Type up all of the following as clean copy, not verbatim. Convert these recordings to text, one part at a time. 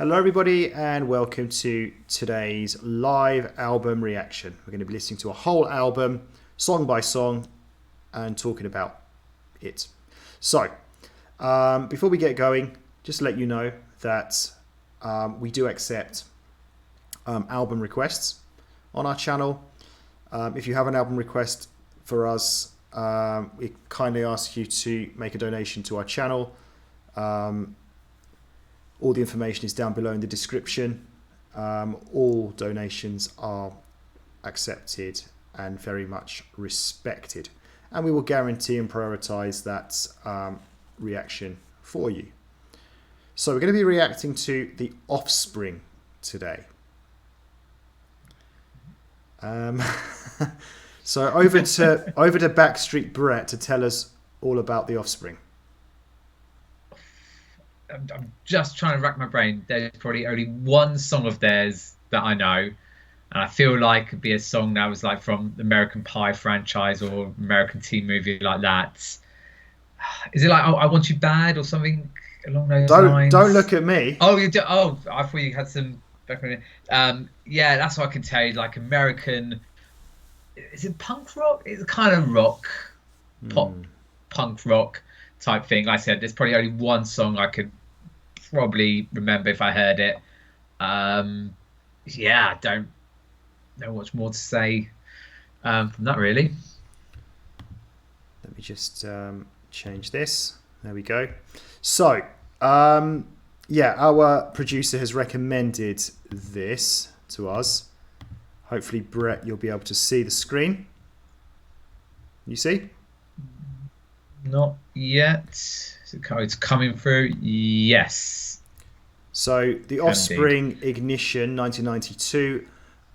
Hello, everybody, and welcome to today's live album reaction. We're going to be listening to a whole album, song by song, and talking about it. So, before we get going, just to let you know that we do accept album requests on our channel. If you have an album request for us, we kindly ask you to make a donation to our channel. All the information is down below in the description. All donations are accepted and very much respected. And we will guarantee and prioritize that reaction for you. So we're going to be reacting to the Offspring today. So over to Backstreet Brett to tell us all about the Offspring. I'm just trying to rack my brain. There's probably only one song of theirs that I know, and I feel like it'd be a song that was like from the American Pie franchise or American teen movie like that. Is it like I Want You Bad or something along those lines? Don't look at me. Oh, you do? Oh, I thought you had some background. Yeah, that's what I can tell you. Like American. Is it punk rock? It's kind of rock, pop, punk rock type thing. Like I said, there's probably only one song I could probably remember if I heard it. Yeah, I don't know much more to say from that, really. Let me just change this. There we go. So, yeah, our producer has recommended this to us. Hopefully, Brett, you'll be able to see the screen. You see? Not yet. It's coming through. Yes. So the Offspring Ignition 1992,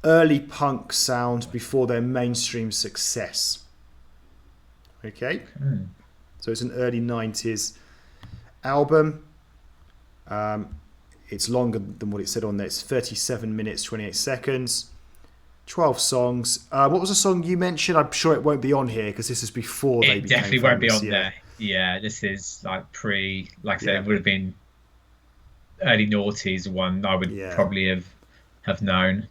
early punk sound before their mainstream success. Okay. So it's an early 90s album. It's longer than what it said on there. It's 37 minutes, 28 seconds. 12 songs. What was the song you mentioned? I'm sure it won't be on here because this is before they became definitely won't be famous, on there. Yeah, this is like like I said, it would have been early noughties one I would probably have known.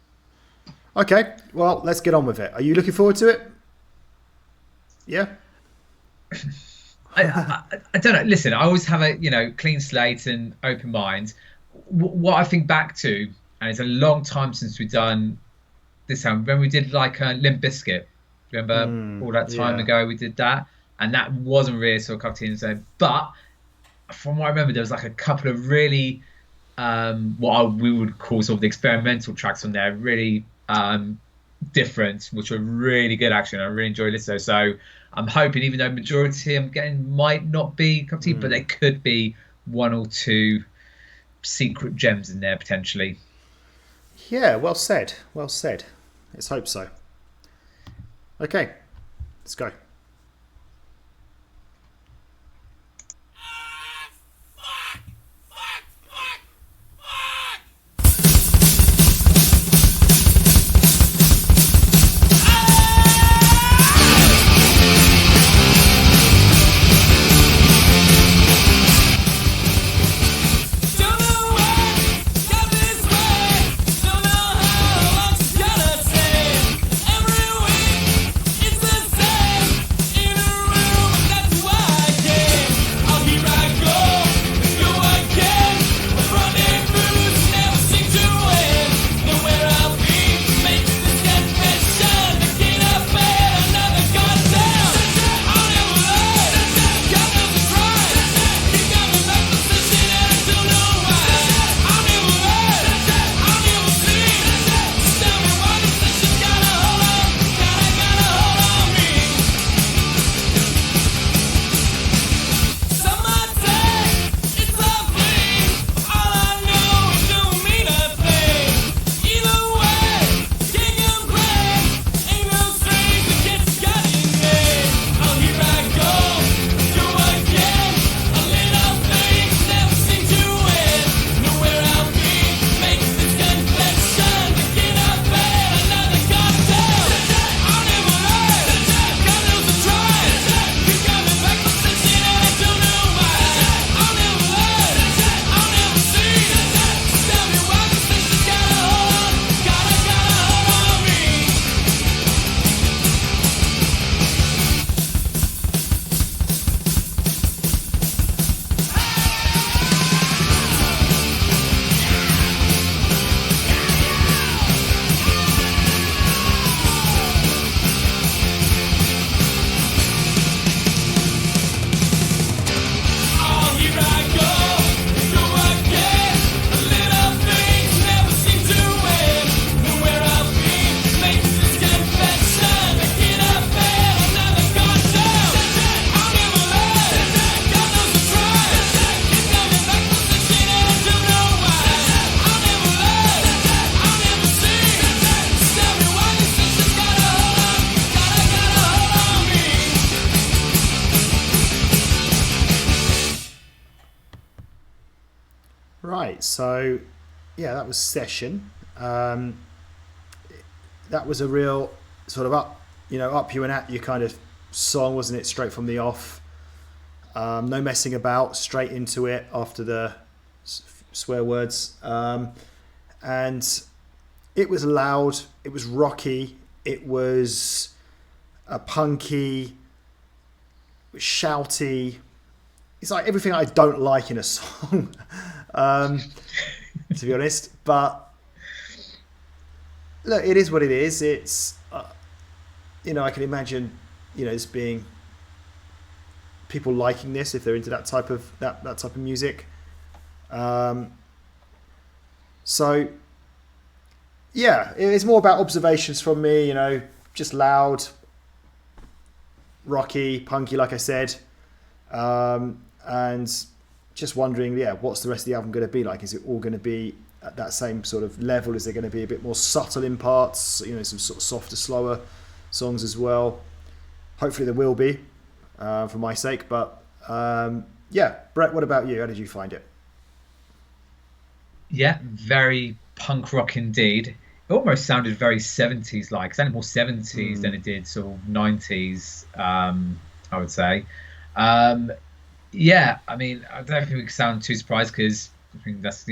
Okay, well, let's get on with it. Are you looking forward to it? Yeah. I don't know. Listen, I always have a clean slate and open mind. What I think back to, and it's a long time since we've done this album, when we did like Limp Bizkit, remember all that time ago we did that, and that wasn't really sort of cup of tea. So, but from what I remember, there was like a couple of really we would call sort of the experimental tracks on there, really different, which were really good actually. And I really enjoyed listening. So I'm hoping, even though majority I'm getting might not be cup of tea, but there could be one or two secret gems in there potentially. Yeah, well said. Well said. Let's hope so. Okay, let's go. right, so yeah, that was Session. That was a real sort of up you and at you kind of song, wasn't it? Straight from the off. No messing about, straight into it after the swear words. And it was loud, it was rocky, it was punky, shouty. It's like everything I don't like in a song, to be honest. But look, it is what it is. It's, I can imagine, this being people liking this if they're into that type of music. So yeah, it's more about observations from me. Just loud, rocky, punky, like I said, and just wondering, what's the rest of the album going to be like? Is it all going to be at that same sort of level? Is there going to be a bit more subtle in parts? Some sort of softer, slower songs as well. Hopefully there will be, for my sake. But Brett, what about you? How did you find it? Yeah, very punk rock indeed. It almost sounded very 70s like. It sounded more 70s than it did sort of 90s, I would say. Yeah, I mean, I don't think we can sound too surprised because I think that's,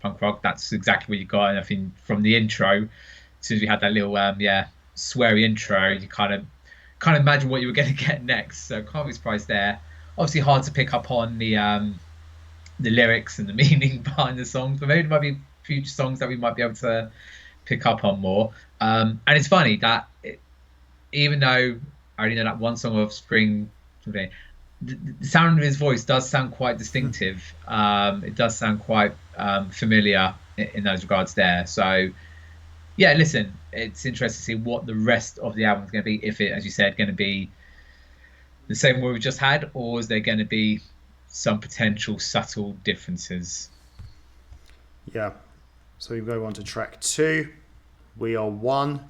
punk rock, that's exactly what you got. And I think from the intro, as soon as we had that little, sweary intro, you kind of imagine what you were going to get next. So can't be surprised there. Obviously hard to pick up on the lyrics and the meaning behind the songs, but maybe there might be future songs that we might be able to pick up on more. And it's funny that even though I already know that one song of Offspring, the sound of his voice does sound quite distinctive. It does sound quite familiar in those regards there. So yeah, listen, it's interesting to see what the rest of the album is going to be. If it, as you said, going to be the same way we just had, or is there going to be some potential subtle differences? Yeah. So we go on to track 2. We Are One.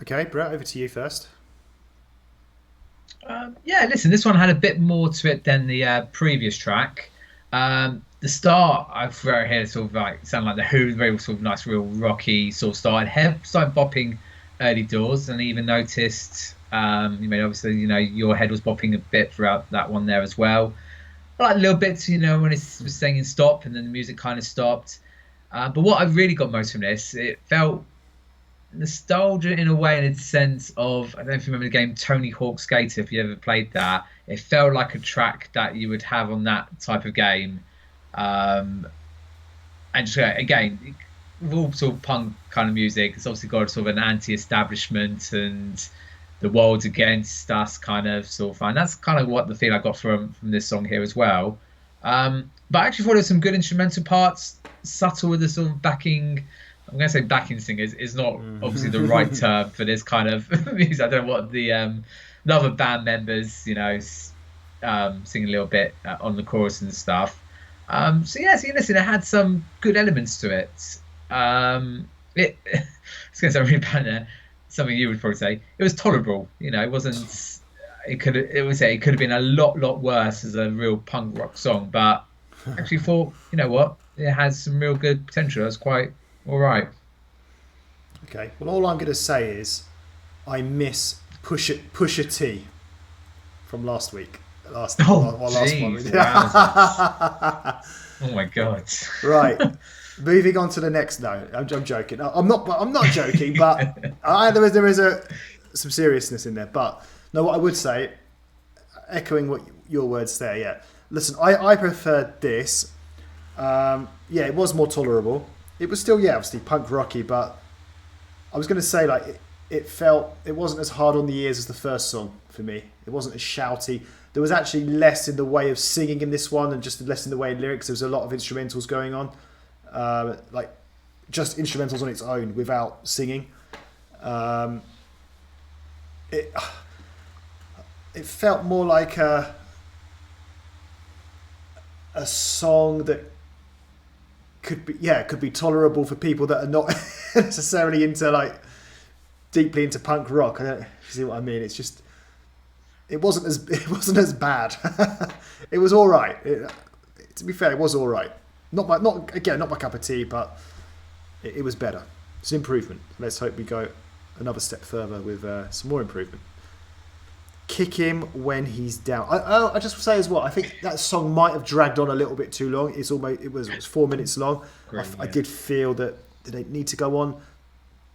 Okay, Brett, over to you first. Yeah, listen, this one had a bit more to it than the previous track. The start, I throw here sort of like sound like the Who, very sort of nice, real rocky sort of start. Started bopping early doors, and even noticed. You mean obviously, your head was bopping a bit throughout that one there as well. I like little bits, when it was saying stop, and then the music kind of stopped. But what I really got most from this, it felt nostalgia in a way, in the sense of, I don't know if you remember the game Tony Hawk Skater, if you ever played that. It felt like a track that you would have on that type of game. And just again, with all sort of punk kind of music, it's obviously got sort of an anti-establishment and the world's against us kind of sort of fun. That's kind of what the feel I got from this song here as well. But I actually thought there was some good instrumental parts, subtle with the sort of backing. I'm going to say backing singers is not obviously the right term for this kind of music. I don't know what the other band members, sing a little bit on the chorus and stuff. So listen, it had some good elements to it. It's going to sound really bad there. Something you would probably say. It was tolerable. It wasn't. It could have been a lot worse as a real punk rock song, but I actually thought, what, it has some real good potential. That's quite all right. Okay. Well, all I'm going to say is I miss Pusha T from last week. Last one. Oh my god! Right, moving on to the next. No, I'm joking. I'm not joking. But there is some seriousness in there. But no, what I would say, echoing what your words there. Yeah, listen, I preferred this. It was more tolerable. It was still obviously punk rocky, but I was going to say it wasn't as hard on the ears as the first song for me. It wasn't as shouty. There was actually less in the way of singing in this one, and just less in the way of lyrics. There was a lot of instrumentals going on, just instrumentals on its own without singing. It felt more like a song that could be tolerable for people that are not necessarily into deeply into punk rock. I don't see what I mean. It's just. It wasn't as bad. It was all right. To be fair, it was all right. Not my cup of tea, but it was better. It's an improvement. Let's hope we go another step further with some more improvement. Kick him when he's down. I just say as well. I think that song might have dragged on a little bit too long. It was 4 minutes long. I did feel that they need to go on.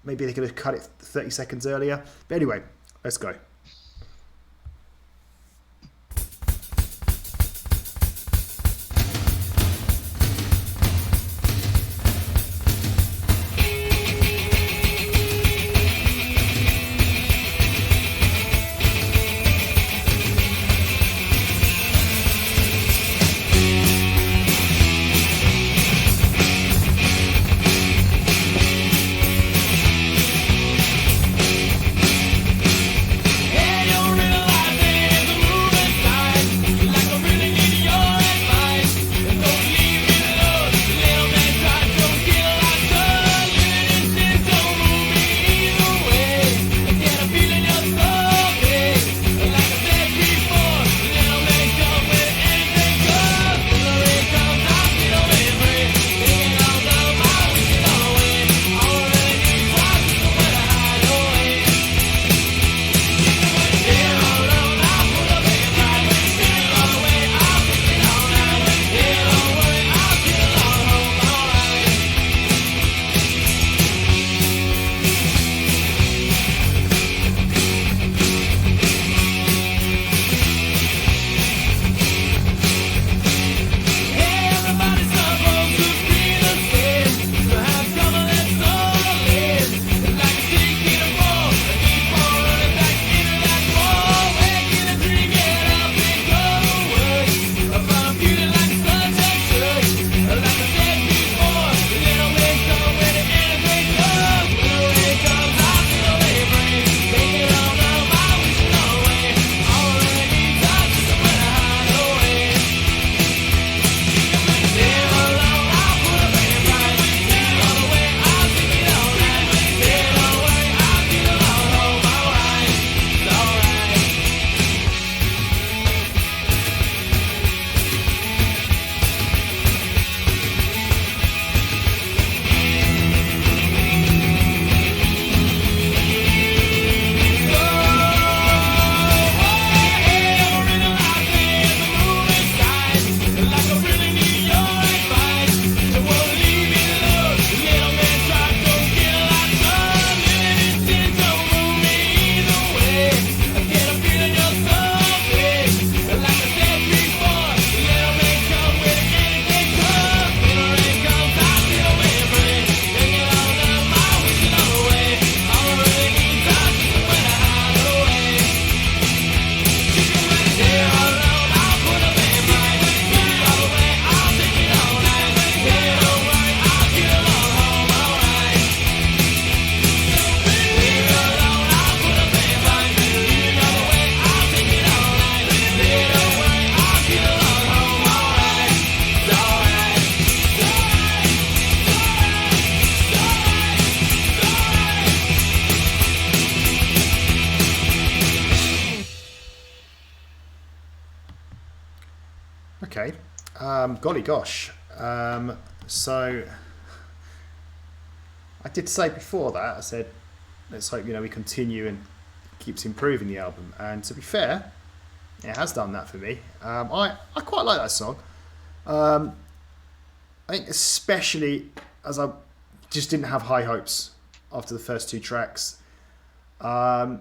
Maybe they could have cut it 30 seconds earlier. But anyway, let's go. Golly gosh. So I did say before that, I said, let's hope, we continue and keeps improving the album. And to be fair, it has done that for me. I quite like that song. I think especially as I just didn't have high hopes after the first two tracks. I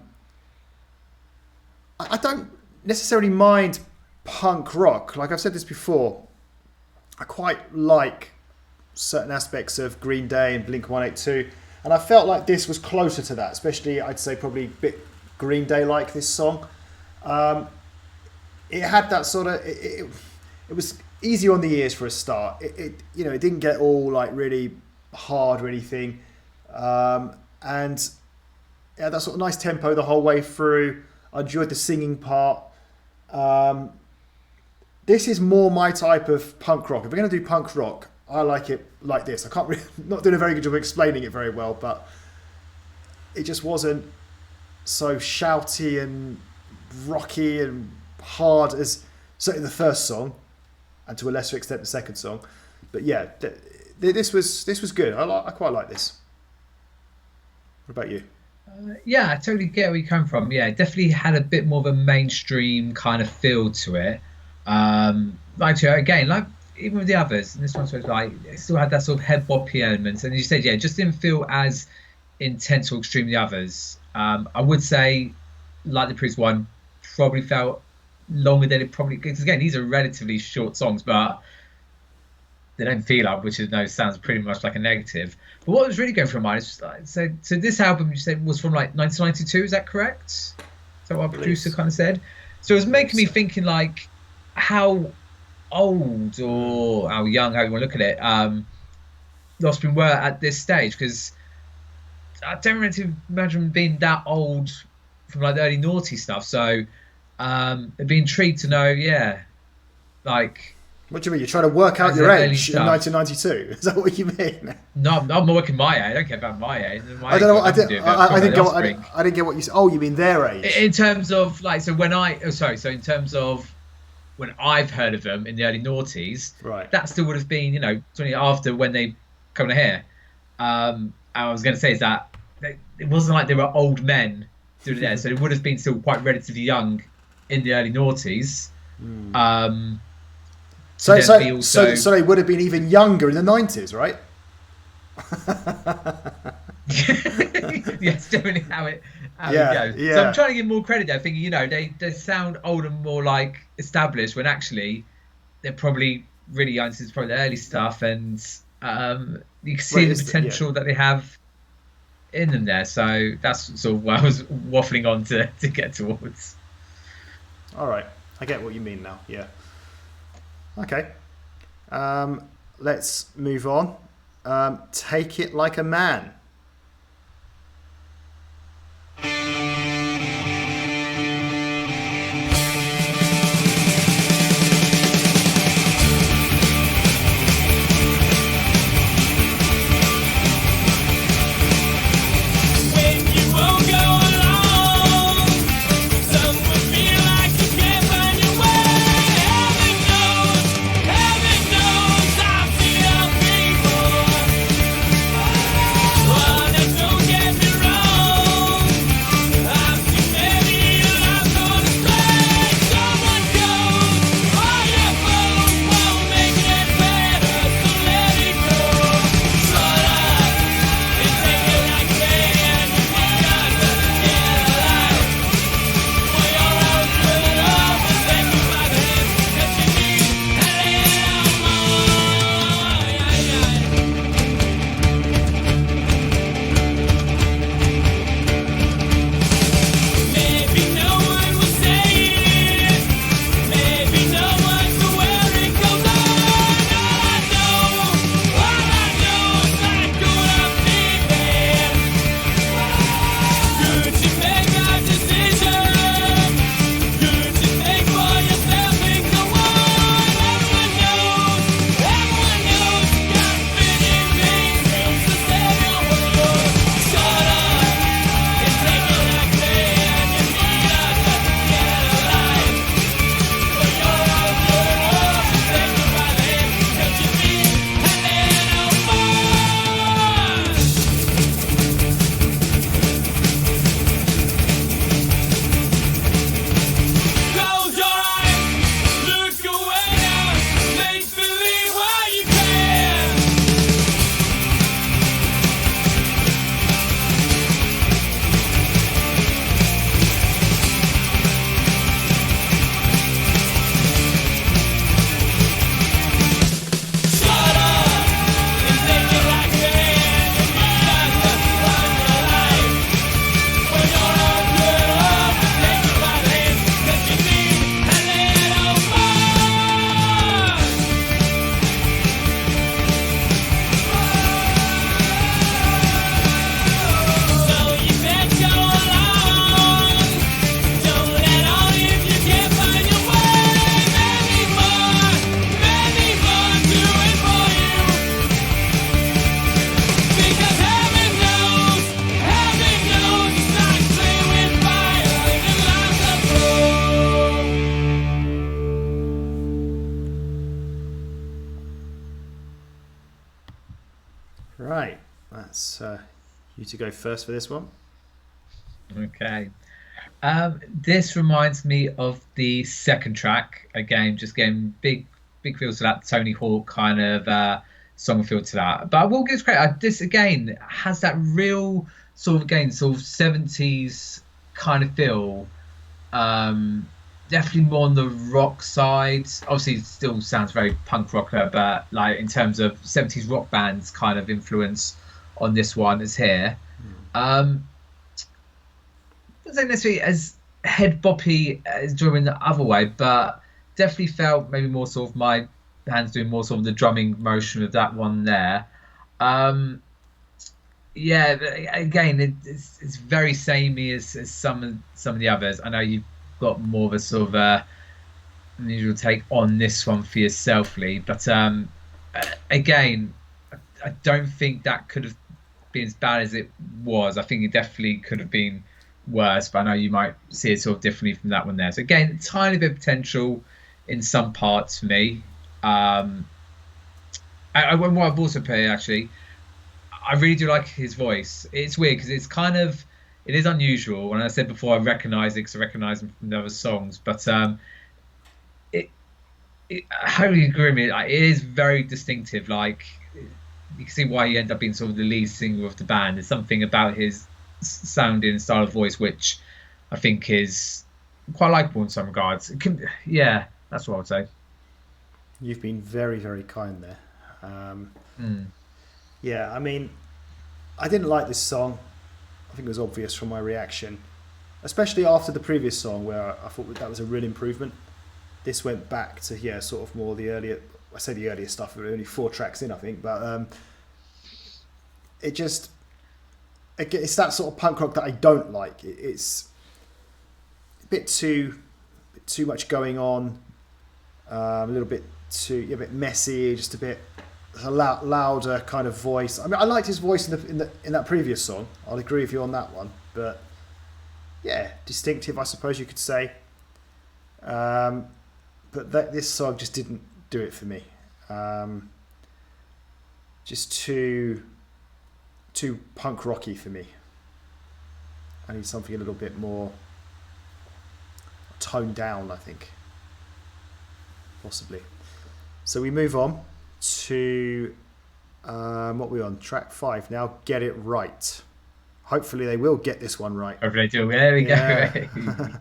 don't necessarily mind punk rock. Like I've said this before, I quite like certain aspects of Green Day and Blink-182, and I felt like this was closer to that, especially I'd say probably a bit Green Day-like, this song. It had that sort of... It was easy on the ears for a start. It didn't get all like really hard or anything. And yeah, that sort of nice tempo the whole way through. I enjoyed the singing part. This is more my type of punk rock. If we're going to do punk rock, I like it like this. I can't really, not doing a very good job of explaining it very well, but it just wasn't so shouty and rocky and hard as certainly the first song, and to a lesser extent the second song. But yeah, this was good. I quite like this. What about you? Yeah, I totally get where you come from. Yeah, it definitely had a bit more of a mainstream kind of feel to it. Again, like even with the others, and this one was like it still had that sort of head boppy elements. And you said, yeah, it just didn't feel as intense or extreme as the others. I would say, like the previous one, probably felt longer than it probably. Because again, these are relatively short songs, but they don't feel up, which sounds pretty much like a negative. But what was really going through my mind is just like, so this album you said was from like 1992, is that correct? Is that what our producer kind of said? So it was making me thinking like how old or how young, how you want to look at it, the Offspring were at this stage, because I don't really imagine being that old from like the early naughty stuff. So it'd be intrigued to know, like. What do you mean? You're trying to work out your age in 1992? Is that what you mean? No, I'm not working my age. I don't care about my age. I don't know. I didn't get what you said. Oh, you mean their age? In terms of like, so when so in terms of when I've heard of them in the early noughties, right? That still would have been 20 after when they come to here. I was going to say is that it wasn't like they were old men doing it there, so it would have been still quite relatively young in the early noughties. So they would have been even younger in the 90s, right? Yes, definitely how it goes. Yeah. So I'm trying to give more credit there, thinking, they sound old and more like established when actually they're probably really young since probably the early stuff, and you can see the potential that they have in them there. So that's sort of what I was waffling on to get towards. All right. I get what you mean now. Yeah. Okay, let's move on. Take It Like a Man. Oh Right, that's you to go first for this one. Okay. This reminds me of the second track. Again, just getting big feels to that Tony Hawk kind of song feel to that. But I will give credit. This again has that real sort of 70s kind of feel. Um, Definitely more on the rock side. Obviously, it still sounds very punk rocker, but like in terms of 70s rock bands kind of influence on this one is here. Um, Wasn't necessarily as head boppy as during the other way, but definitely felt maybe more sort of my hands doing more sort of the drumming motion of that one there. Um, yeah, but again, it's very samey as some of the others. I know you've got more of a sort of unusual take on this one for yourself, Lee, but again, I don't think that could have been as bad as it was. I think it definitely could have been worse, but I know you might see it sort of differently from that one there. So again, a tiny bit of potential in some parts for me. What I've also played actually, I really do like his voice. It's weird because it is unusual. And I said before, I recognise it because I recognise him from the other songs, but it, I totally agree with me. Like, it is very distinctive. Like, you can see why he ended up being sort of the lead singer of the band. There's something about his sounding and style of voice which I think is quite likable in some regards. Yeah, that's what I would say. You've been very, very kind there. Yeah, I mean, I didn't like this song. I think it was obvious from my reaction, especially after the previous song where I thought that was a real improvement. This went back to sort of more the earlier. I say the earlier stuff. There were only 4 tracks in, I think, but it's that sort of punk rock that I don't like. It's a bit too much going on, a little bit a bit messy, just a bit louder kind of voice. I mean, I liked his voice in that previous song. I'll agree with you on that one, but yeah, distinctive, I suppose you could say. But this song just didn't do it for me. Just too punk rocky for me. I need something a little bit more toned down, I think. Possibly. So we move on to what we're on, track 5 now. Get It Right. Hopefully they will get this one right. Hopefully they do. There we Yeah. go.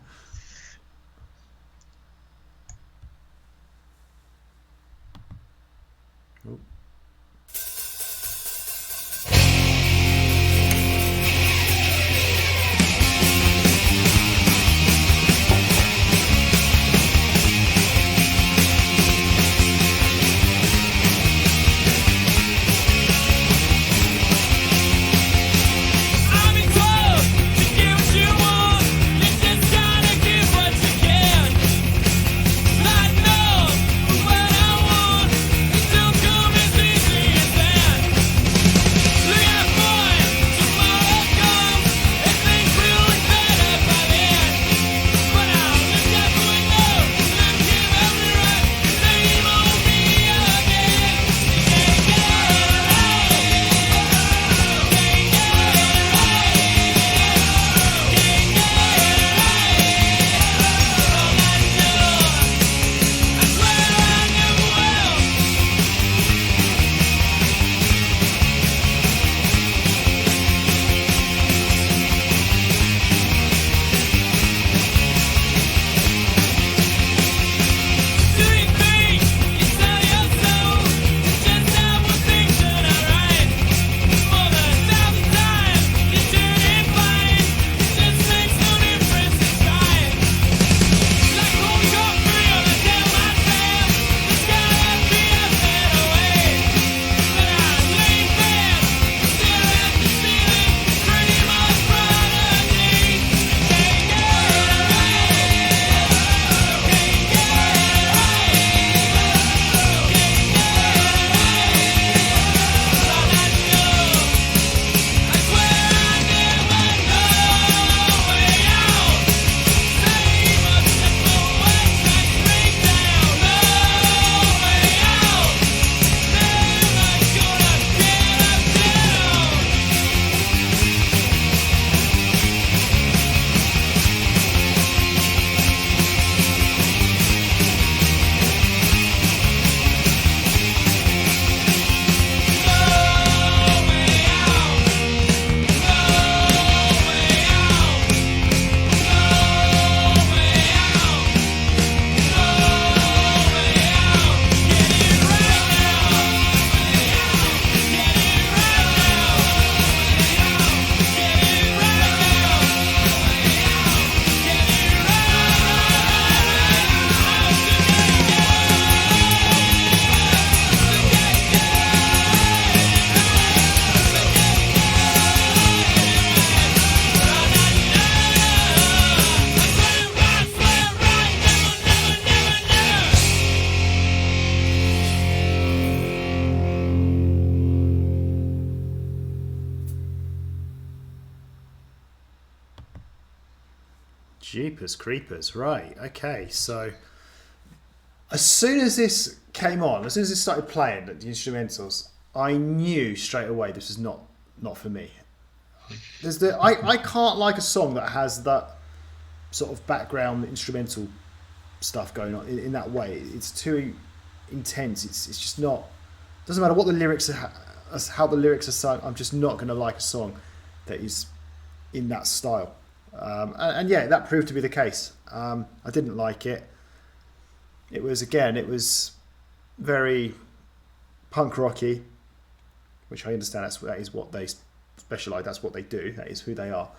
I've been told to get what you want. You just gotta Jeepers creepers. Right. Okay. So as soon as this came on, as soon as it started playing, the instrumentals, I knew straight away this was not for me. I can't like a song that has that sort of background instrumental stuff going on in that way. It's too intense. It's just not. Doesn't matter what the lyrics are, how the lyrics are sung. I'm just not going to like a song that is in that style. And yeah, that proved to be the case. I didn't like it. It was very punk rocky, which I understand that is what they specialise. That's what they do. That is who they are.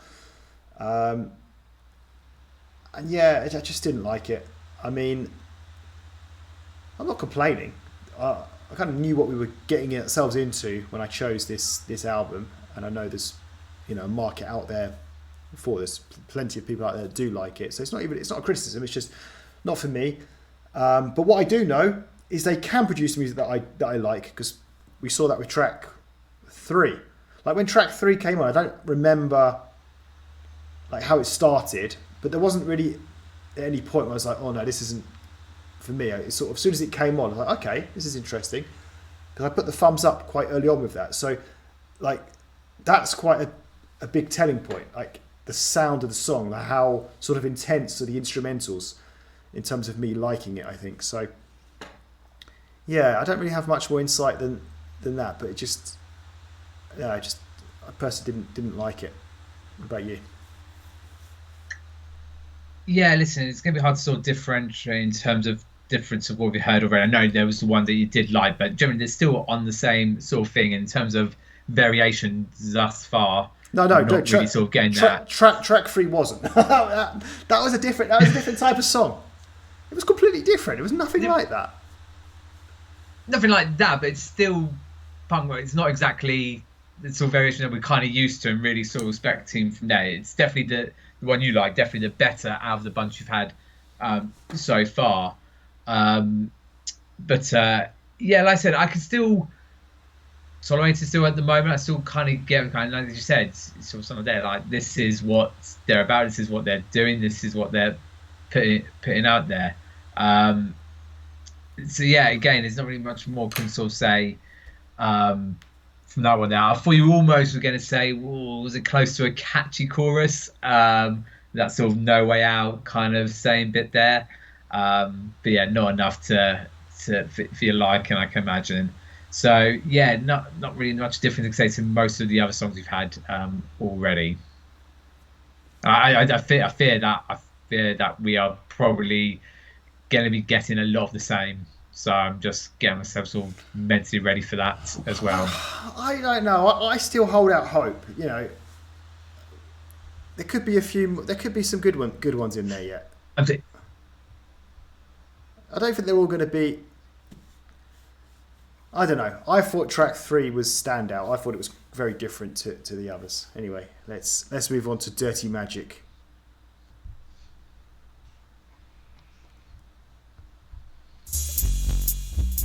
And yeah, I just didn't like it. I mean, I'm not complaining. I kind of knew what we were getting ourselves into when I chose this album, and I know there's a market out there for this. Plenty of people out there that do like it. So it's not a criticism. It's just not for me. But what I do know is they can produce music that I like, because we saw that with track 3. Like when track 3 came on, I don't remember like how it started, but there wasn't really at any point where I was like, oh no, this isn't for me. It's sort of, as soon as it came on, I was like, okay, this is interesting, because I put the thumbs up quite early on with that. So like that's quite a big telling point, like the sound of the song, how sort of intense are the instrumentals in terms of me liking it, I think. So yeah, I don't really have much more insight than that, but I personally didn't like it. What about you? Yeah, listen, it's going to be hard to sort of differentiate in terms of difference of what we heard already. I know there was the one that you did like, but generally they're still on the same sort of thing in terms of variation thus far. No, not really sort of getting that. Track 3 wasn't. that was a different type of song. It was completely different. It was nothing like that. Nothing like that, but it's still punk rock. It's not exactly the sort of variation that we're kind of used to and really sort of respecting from there. It's definitely the one you like, definitely the better out of the bunch you've had so far. But yeah, like I said, I can still tolerate it still at the moment. I still kind of get kind of like you said, it's sort of something there. Like this is what they're about. This is what they're doing. This is what they're putting out there. So yeah, again, there's not really much more can sort of say from that one. Now, I thought you almost were going to say, was it close to a catchy chorus? That sort of No Way Out kind of same bit there. But yeah, not enough to for your liking, I can imagine. So yeah, not really much different to say to most of the other songs we've had already. I fear that we are probably going to be getting a lot of the same. So I'm just getting myself sort of mentally ready for that as well. I don't know. I still hold out hope. There could be some good ones in there yet. I don't think they're all going to be. I don't know. I thought track 3 was standout. I thought it was very different to the others. Anyway, let's move on to Dirty Magic.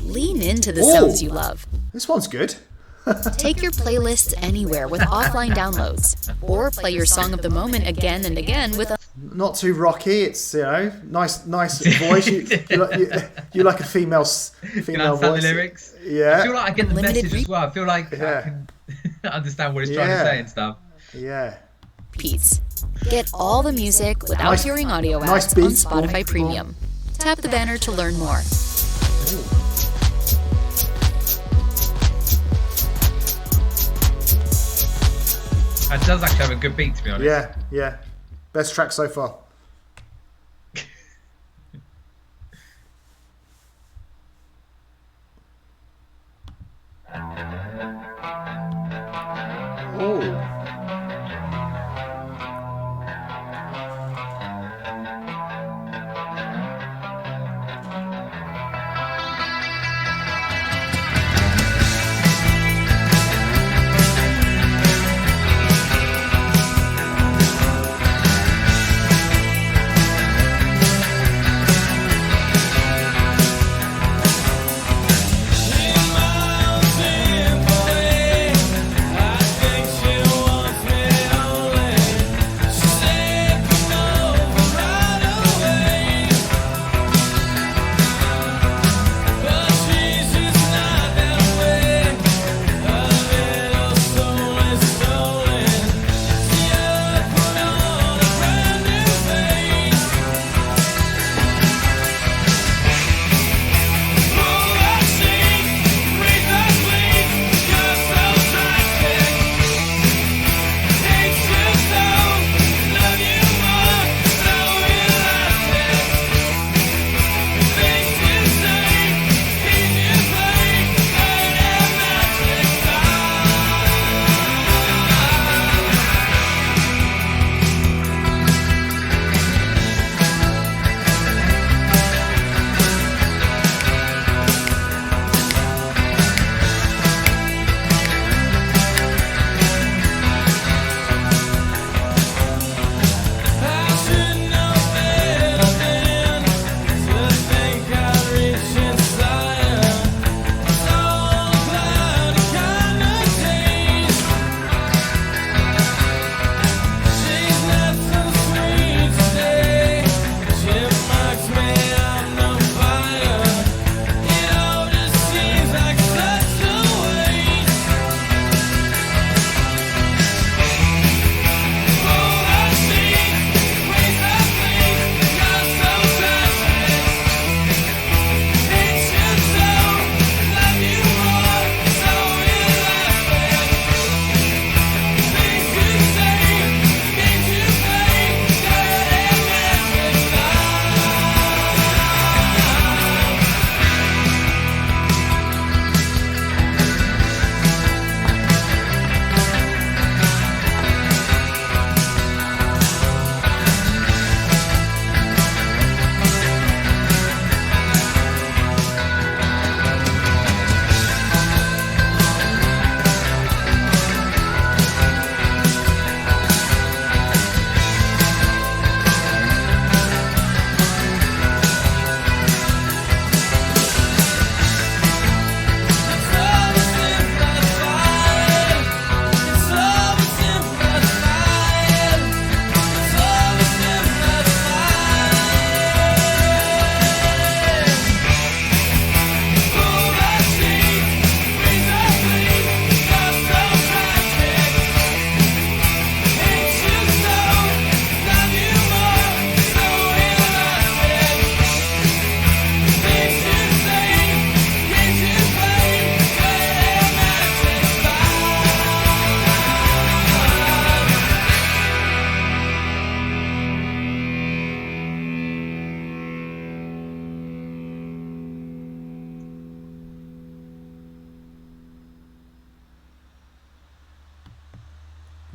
Lean into the sounds you love. This one's good. Take your playlists anywhere with offline downloads, or play your song of the moment again and again with a. Not too rocky. It's nice voice. You like a female voice. The lyrics. Yeah. I feel like I get the message as well. I feel like I can understand what he's trying to say and stuff. Yeah. Peace. Get all the music without hearing audio ads on Spotify Premium. Tap the banner to learn more. It does actually have a good beat, to be honest. Yeah. Best track so far.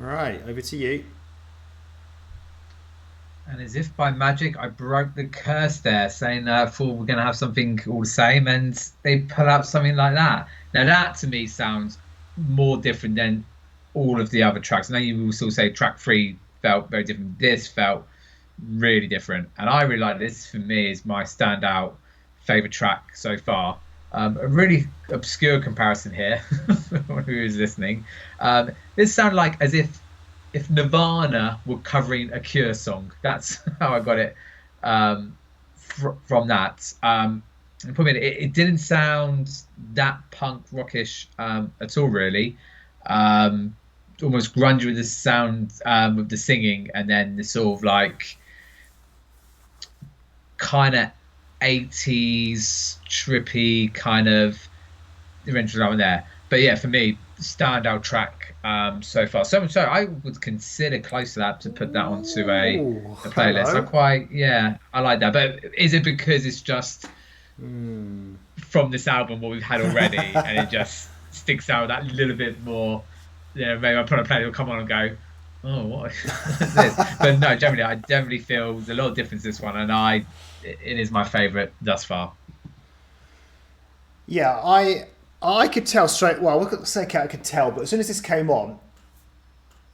Right, over to you. And as if by magic, I broke the curse there, saying thought we're going to have something all the same, and they put out something like that. Now that to me sounds more different than all of the other tracks. I know you will still say track 3 felt very different. This felt really different, and I really like this. For me, is my standout favorite track so far. A really obscure comparison here for who is listening. This sounded like as if Nirvana were covering a Cure song. That's how I got it from that. And probably it didn't sound that punk rockish at all, really. Almost grungy with the sound with the singing, and then the sort of like kind of 80s trippy kind of eventually out there. But yeah, for me, standout track so far. So I would consider close to that to put that onto a playlist. Hello. I like that. But is it because it's just from this album what we've had already and it just sticks out that little bit more? Yeah, maybe I put a playlist, it'll come on and go, oh, what is this? But no, generally, I definitely feel there's a lot of difference this one, and it is my favourite thus far. Yeah, I could tell straight. Well, I wouldn't say I could tell, but as soon as this came on,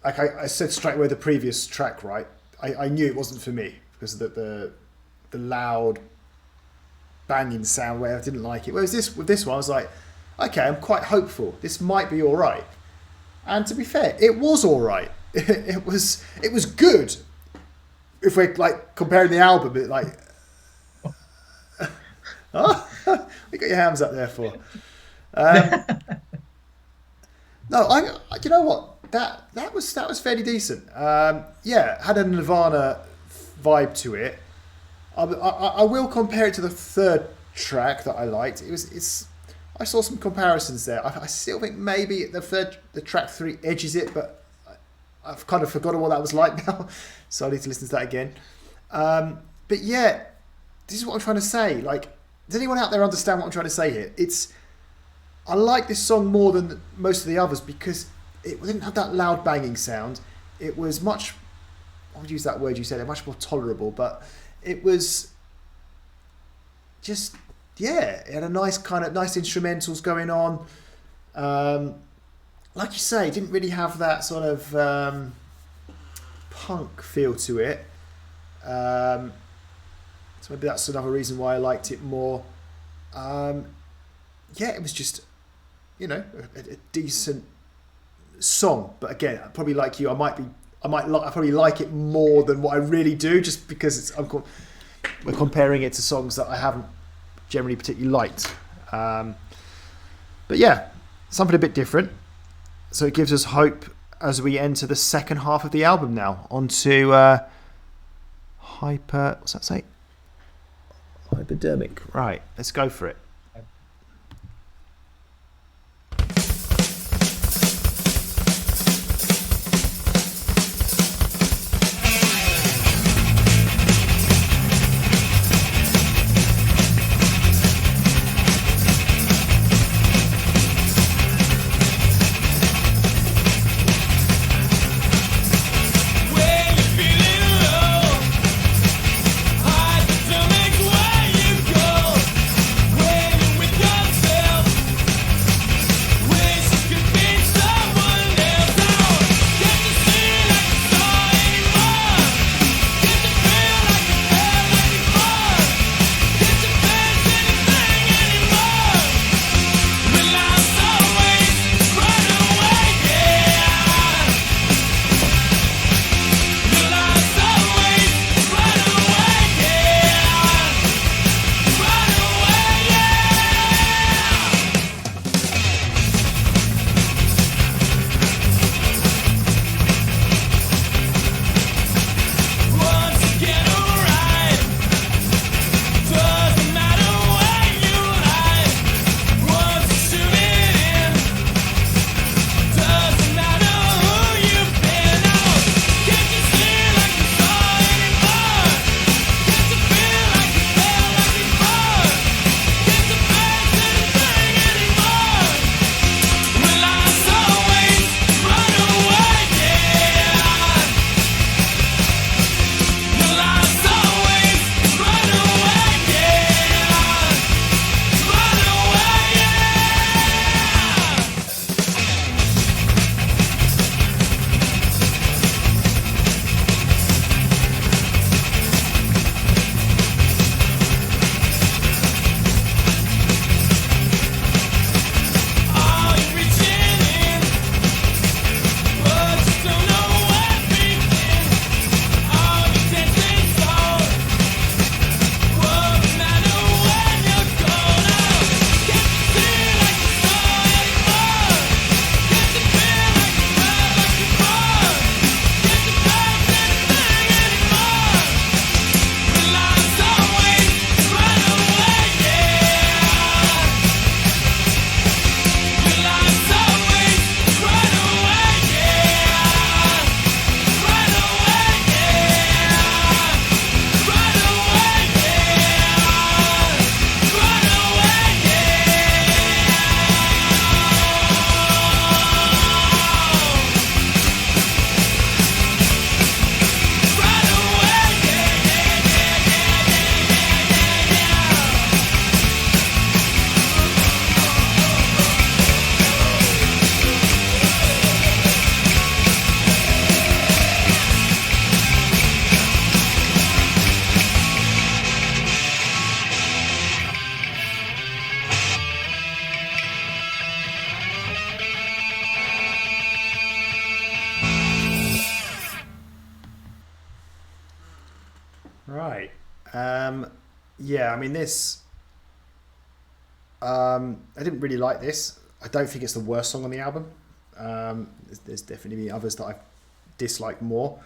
like I said straight away, the previous track, right? I knew it wasn't for me because of the loud banging sound where I didn't like it. Whereas with this one, I was like, okay, I'm quite hopeful. This might be all right. And to be fair, it was all right. It was good. If we're like comparing the album, it like, oh, you got your hands up there for. No, you know what? That was fairly decent. Yeah, had a Nirvana vibe to it. I will compare it to the third track that I liked. I saw some comparisons there. I still think maybe the track 3 edges it, but I've kind of forgotten what that was like now, so I need to listen to that again. But yeah, this is what I'm trying to say. Like, does anyone out there understand what I'm trying to say here? I like this song more than most of the others because it didn't have that loud banging sound. It was much, I would use that word you said, much more tolerable, but it was just, yeah, it had a nice instrumentals going on. Like you say, it didn't really have that sort of punk feel to it. So maybe that's another reason why I liked it more. Yeah, it was just, a decent song. But again, probably like you, I probably like it more than what I really do, just because we're comparing it to songs that I haven't generally particularly liked. But yeah, something a bit different. So it gives us hope as we enter the second half of the album now. Onto what's that say? Hypodermic. Right, let's go for it. Where Yeah, I mean this. I didn't really like this. I don't think it's the worst song on the album. There's definitely others that I've disliked more.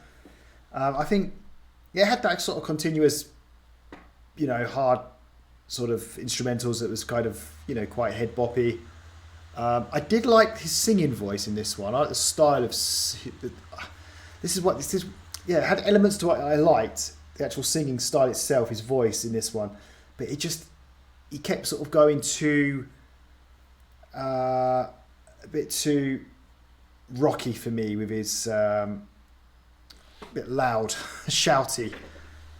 I think it had that sort of continuous, hard sort of instrumentals that was kind of, quite head boppy. I did like his singing voice in this one. I like the style of. This is. Yeah, it had elements to what I liked. The actual singing style itself, his voice in this one, but he kept sort of going too. A bit too rocky for me with his bit loud, shouty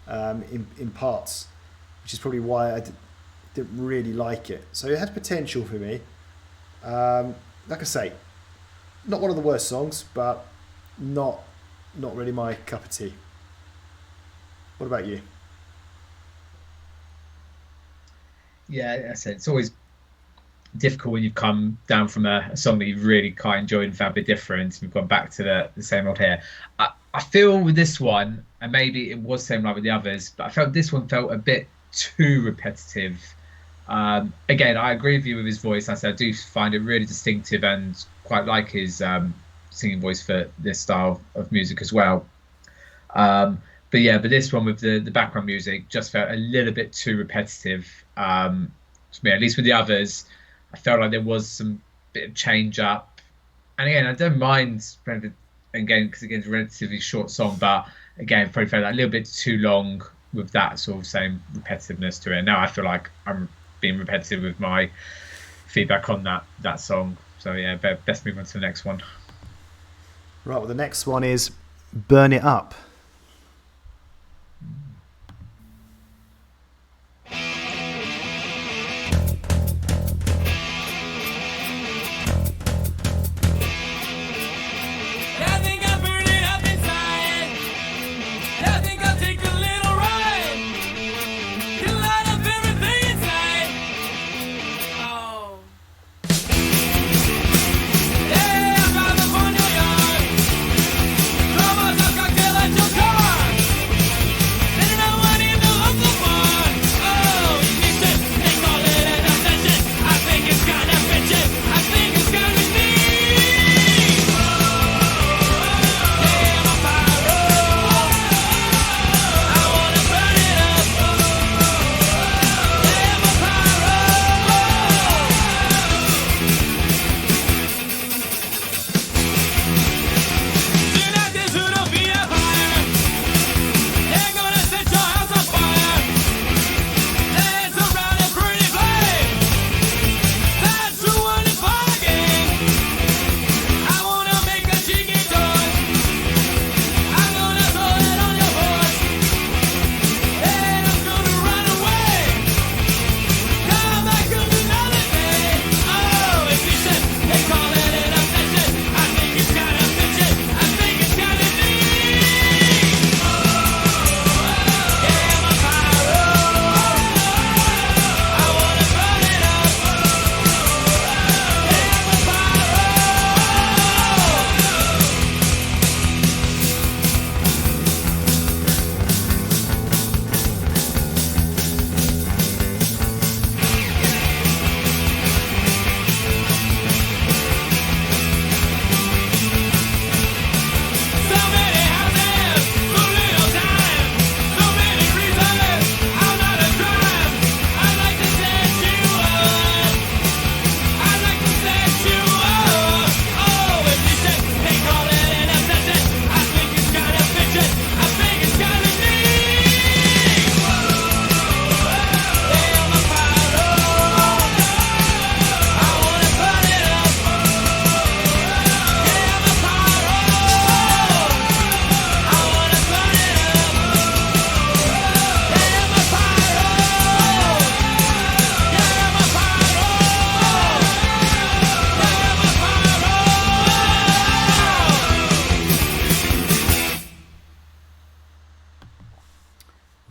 in parts, which is probably why I didn't really like it. So it had potential for me. Like I say, not one of the worst songs, but not really my cup of tea. What about you? Yeah, I said it's always difficult when you've come down from a song that you've really quite enjoyed and found a bit different. We've gone back to the same old here. I feel with this one, and maybe it was the same like with the others, but I felt this one felt a bit too repetitive. Again, I agree with you with his voice. I said I do find it really distinctive and quite like his singing voice for this style of music as well. But this one with the background music just felt a little bit too repetitive to me. At least with the others, I felt like there was some bit of change up. And again, I don't mind again because it's a relatively short song, but again, probably felt like a little bit too long with that sort of same repetitiveness to it. Now I feel like I'm being repetitive with my feedback on that song. So yeah, best move on to the next one. Right, well the next one is Burn It Up.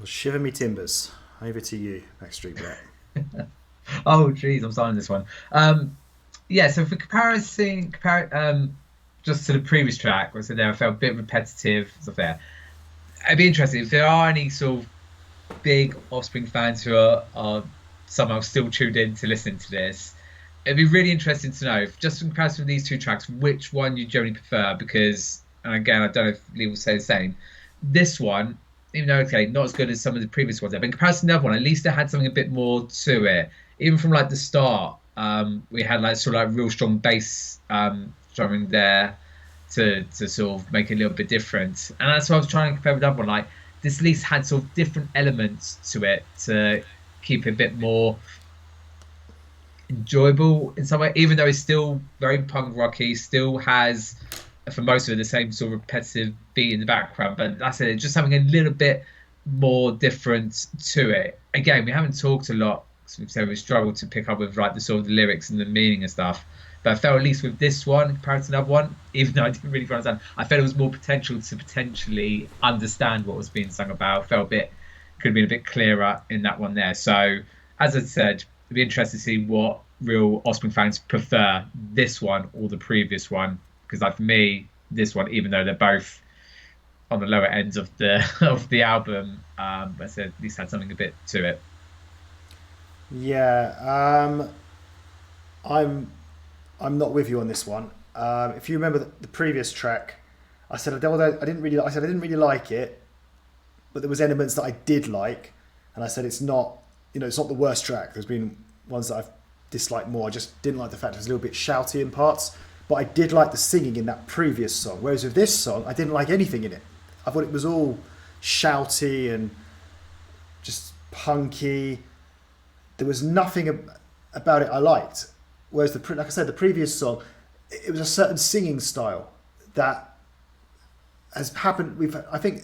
Shiver me timbers. Over to you, Backstreet Black. Oh, geez, I'm starting this one. So for comparison, just to the previous track, I said there I felt a bit repetitive stuff there. It'd be interesting if there are any sort of big Offspring fans who are somehow still tuned in to listen to this, it'd be really interesting to know, just in comparison with these two tracks, which one you generally prefer. Because, and again, I don't know if Lee will say the same. This one, even though okay, not as good as some of the previous ones, but in comparison to the other one, at least it had something a bit more to it. Even from like the start, we had like sort of like real strong bass drumming there to sort of make it a little bit different. And that's what I was trying to compare with the other one. Like this at least had sort of different elements to it to keep it a bit more enjoyable in some way, even though it's still very punk rocky, still has for most of it the same sort of repetitive beat in the background, but that's it, just having a little bit more different to it. Again, we haven't talked a lot, so we struggled to pick up with like the sort of the lyrics and the meaning and stuff, but I felt at least with this one compared to another one, even though I didn't really understand, I felt it was more potential to potentially understand what was being sung about. I felt could have been a bit clearer in that one there. So as I said, it'd be interesting to see what real Offspring fans prefer, this one or the previous one. Because like for me, this one, even though they're both on the lower ends of the of the album, I said at least had something a bit to it. Yeah, I'm not with you on this one. If you remember the previous track, I said I didn't really like it, but there was elements that I did like, and I said it's not the worst track. There's been ones that I've disliked more. I just didn't like the fact it was a little bit shouty in parts. But I did like the singing in that previous song. Whereas with this song, I didn't like anything in it. I thought it was all shouty and just punky. There was nothing about it I liked. Whereas, like I said, the previous song, it was a certain singing style that has happened. I think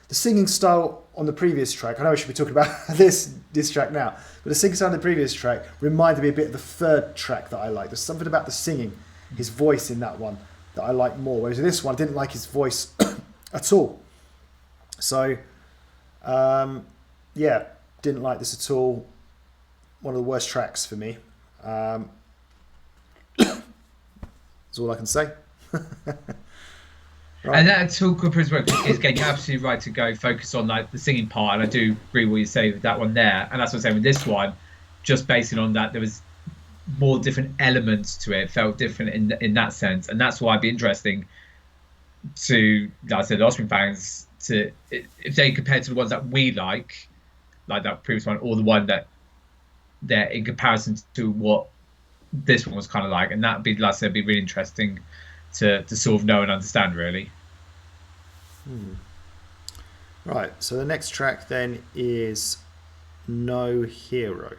the singing style on the previous track, I know I should be talking about this track now, but the singing style on the previous track reminded me a bit of the third track that I liked. There's something about the singing, his voice in that one, that I like more. Whereas in this one, I didn't like his voice at all. So, yeah, didn't like this at all. One of the worst tracks for me. That's all I can say. Right. And that talk as well is again, you're absolutely right to go focus on like the singing part, and I do agree with what you say with that one there. And that's what I'm saying with this one, just basing on that, there was more different elements to it. It felt different in that sense, and that's why it'd be interesting to, like I said, the Offspring fans to, if they compare to the ones that we like that previous one, or the one that they're in comparison to what this one was kind of like, and that'd be, like I said, be really interesting to sort of know and understand, really. Right, so the next track then is No Hero.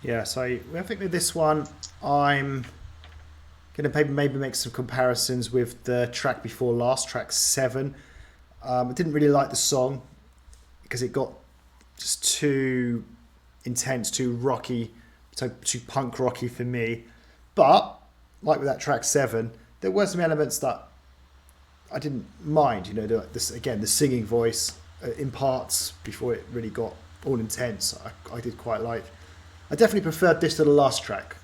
Yeah, so I think with this one, I'm going to maybe make some comparisons with the track before last, track 7. I didn't really like the song because it got just too intense, too rocky, too punk rocky for me. But like with that track 7, there were some elements that I didn't mind. You know, the singing voice in parts before it really got all intense. I did quite like. I definitely preferred this to the last track.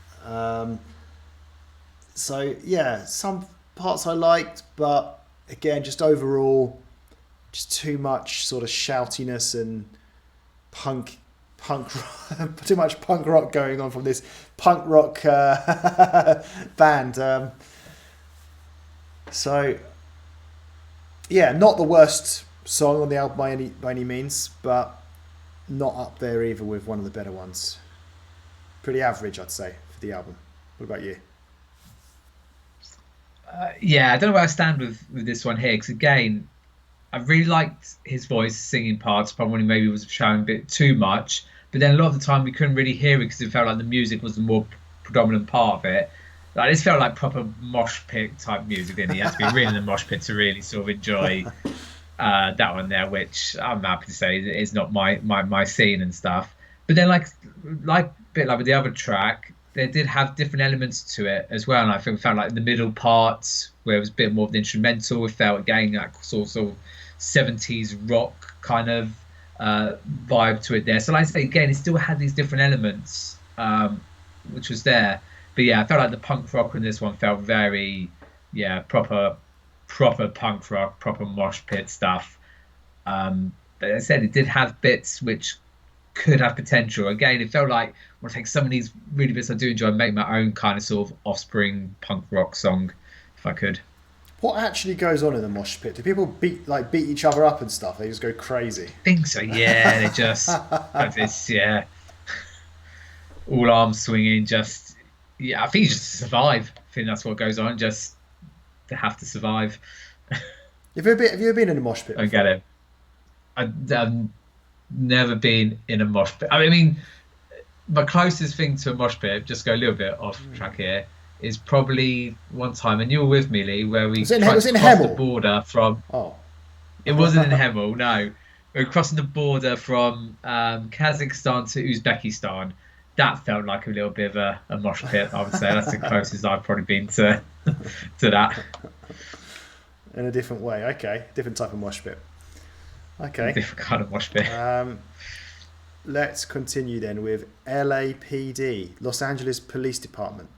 So yeah, some parts I liked, but again, just overall, just too much sort of shoutiness and punk too much punk rock going on from this punk rock band. So yeah, not the worst song on the album by any means, but not up there either with one of the better ones. Pretty average, I'd say, for the album. What about you? Yeah, I don't know where I stand with this one here, because again, I really liked his voice singing parts, probably when he maybe was shouting a bit too much, but then a lot of the time we couldn't really hear it because it felt like the music was the more predominant part of it. Like, this felt like proper mosh pit type music, didn't it? You had to be really in the mosh pit to really sort of enjoy that one there, which I'm happy to say is not my scene and stuff. But then like a bit like with the other track, they did have different elements to it as well, and I think we found like the middle parts where it was a bit more of the instrumental. It felt again like sort of 70s rock kind of vibe to it there. So like I say, again, it still had these different elements, which was there. But yeah, I felt like the punk rock in this one felt very, proper punk rock, proper mosh pit stuff. But as I said, it did have bits which could have potential. Again, it felt like I want to take some of these really bits I do enjoy and make my own kind of sort of Offspring punk rock song, if I could. What actually goes on in the mosh pit? Do people beat each other up and stuff? They just go crazy. I think so. Yeah, they just have this. Yeah, all arms swinging. Just I think just to survive. I think that's what goes on. Just to have to survive. Have you ever been in a mosh pit before? I get it. I've never been in a mosh pit. I mean, my closest thing to a mosh pit, just go a little bit off track here, is probably one time, and you were with me, Lee, where we tried to cross the border from... Oh. It wasn't in Hemel, no. We were crossing the border from Kazakhstan to Uzbekistan. That felt like a little bit of a mosh pit, I would say. That's the closest I've probably been to that. In a different way, okay. Different type of mosh pit. Okay. Different kind of mosh pit. Let's continue then with LAPD, Los Angeles Police Department.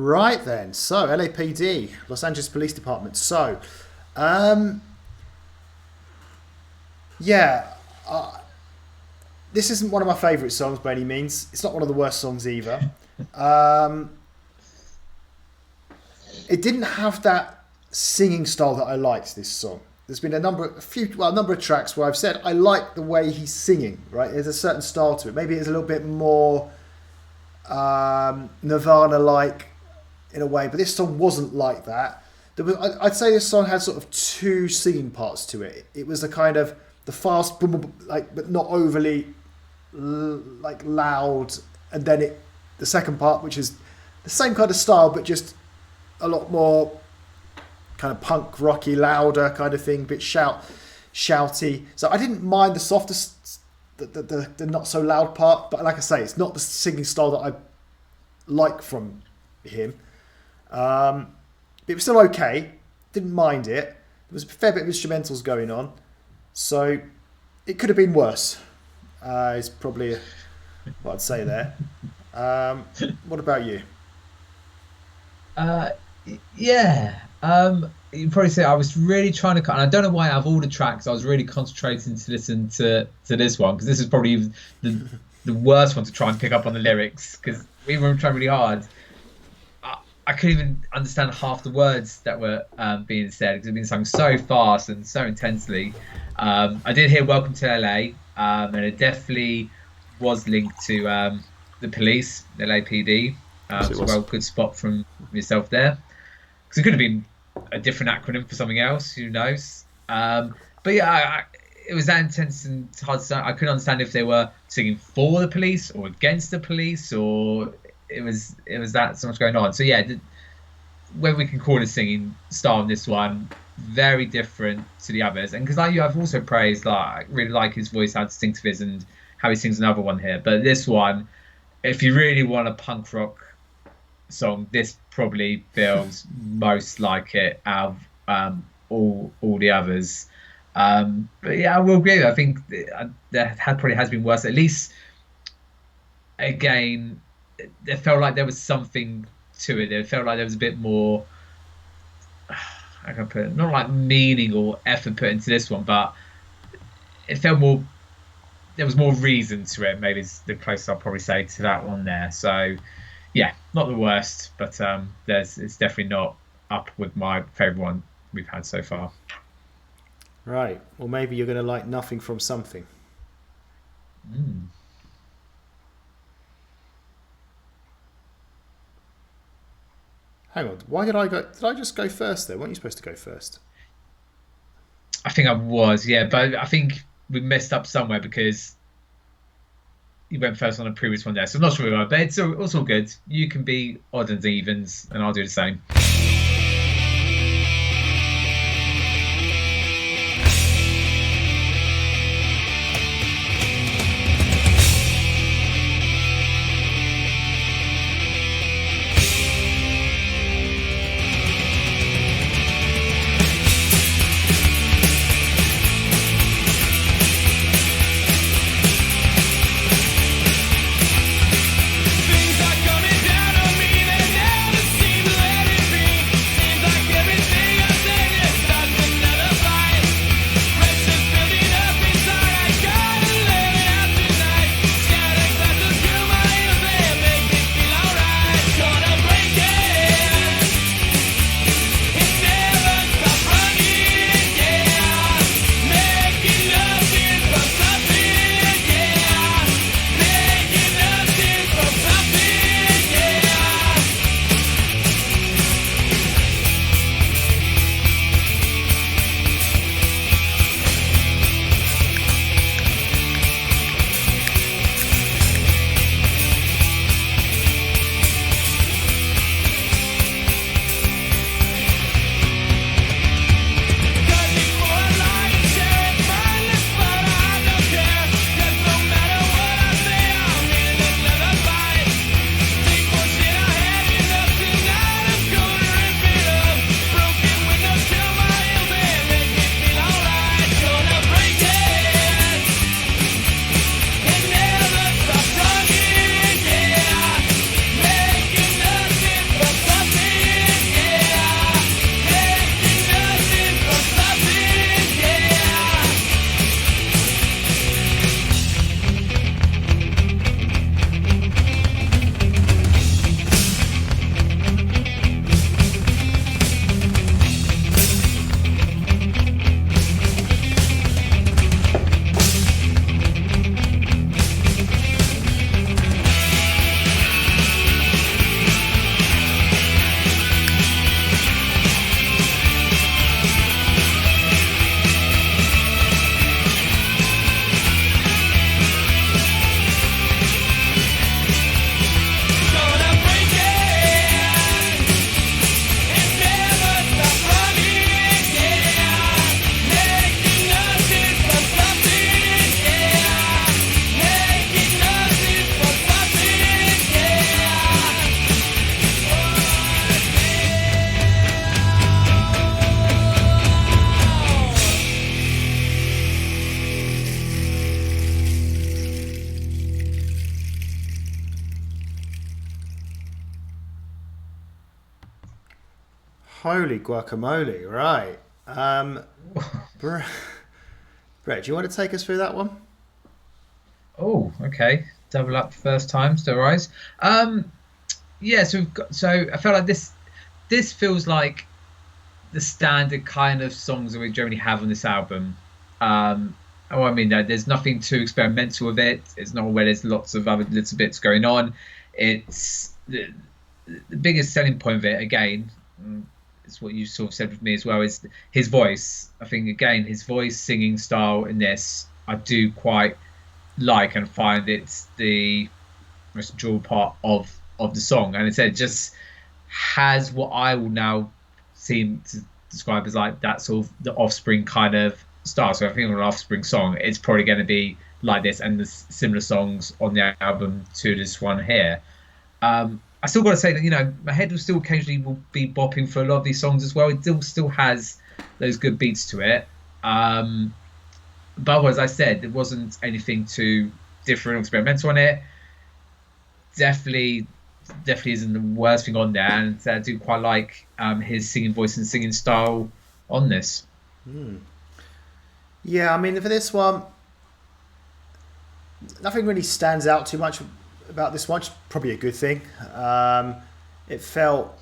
Right then. So LAPD, Los Angeles Police Department. So, yeah, this isn't one of my favourite songs by any means. It's not one of the worst songs either. It didn't have that singing style that I liked. This song. There's been a number of tracks where I've said I like the way he's singing. Right, there's a certain style to it. Maybe it's a little bit more Nirvana-like in a way, but this song wasn't like that. I'd say this song had sort of two singing parts to it. It was the kind of the fast, boom, boom, boom, like, but not overly like loud, and then the second part, which is the same kind of style, but just a lot more kind of punk, rocky, louder kind of thing, a bit shouty. So I didn't mind the softest, the not so loud part, but like I say, it's not the singing style that I like from him. It was still okay. Didn't mind it. There was a fair bit of instrumentals going on, so it could have been worse. Is probably what I'd say there. What about you? Yeah. You probably say I was really trying to, and I don't know why out of all the tracks I was really concentrating to listen to this one, because this is probably the worst one to try and pick up on the lyrics, because we were trying really hard. I couldn't even understand half the words that were being said, because it had been sung so fast and so intensely. I did hear "Welcome to LA," and it definitely was linked to the police, the LAPD. So good spot from yourself there, because it could have been a different acronym for something else. Who knows? But yeah, it was that intense and hard to. I couldn't understand if they were singing for the police or against the police, or it was that so much going on. So yeah, whether we can call it singing style in this one, very different to the others. And because like you, I've also praised, like, I really like his voice, how distinctive it is, and how he sings another one here. But this one, if you really want a punk rock song, this probably feels most like it out of all the others. But yeah, I will agree. I think there probably has been worse. At least, again, it felt like there was something to it. It felt like there was a bit more, how can I put it, not like meaning or effort put into this one, but it felt more, there was more reason to it. Maybe it's the closest I'll probably say to that one there. So yeah, not the worst, but it's definitely not up with my favourite one we've had so far. Right. Well, maybe you're going to like Nothing from Something. Hang on. Why did I go? Did I just go first there? Weren't you supposed to go first? I think I was, yeah, but I think we messed up somewhere because you went first on the previous one there. So I'm not sure we were, but it's all good. You can be odd and evens, and I'll do the same. Things are coming down on me, they never seem to let it be. Holy guacamole! Right, Brett, do you want to take us through that one? Oh, okay. Double up first time, still rise. Yeah, so I felt like this feels like the standard kind of songs that we generally have on this album. I mean, there's nothing too experimental with it. It's not where there's lots of other little bits going on. It's the biggest selling point of it, again, it's what you sort of said with me as well, is his voice. I think, again, his voice singing style in this, I do quite like and find it's the most enjoyable part of the song. And it just has what I will now seem to describe as like that sort of the Offspring kind of style. So I think on an Offspring song, it's probably going to be like this, and there's similar songs on the album to this one here. I still got to say that, you know, my head will still occasionally will be bopping for a lot of these songs as well. It still has those good beats to it. But as I said, there wasn't anything too different or experimental on it. Definitely isn't the worst thing on there, and I do quite like his singing voice and singing style on this. Yeah, I mean, for this one, nothing really stands out too much about this one. It's probably a good thing. It felt,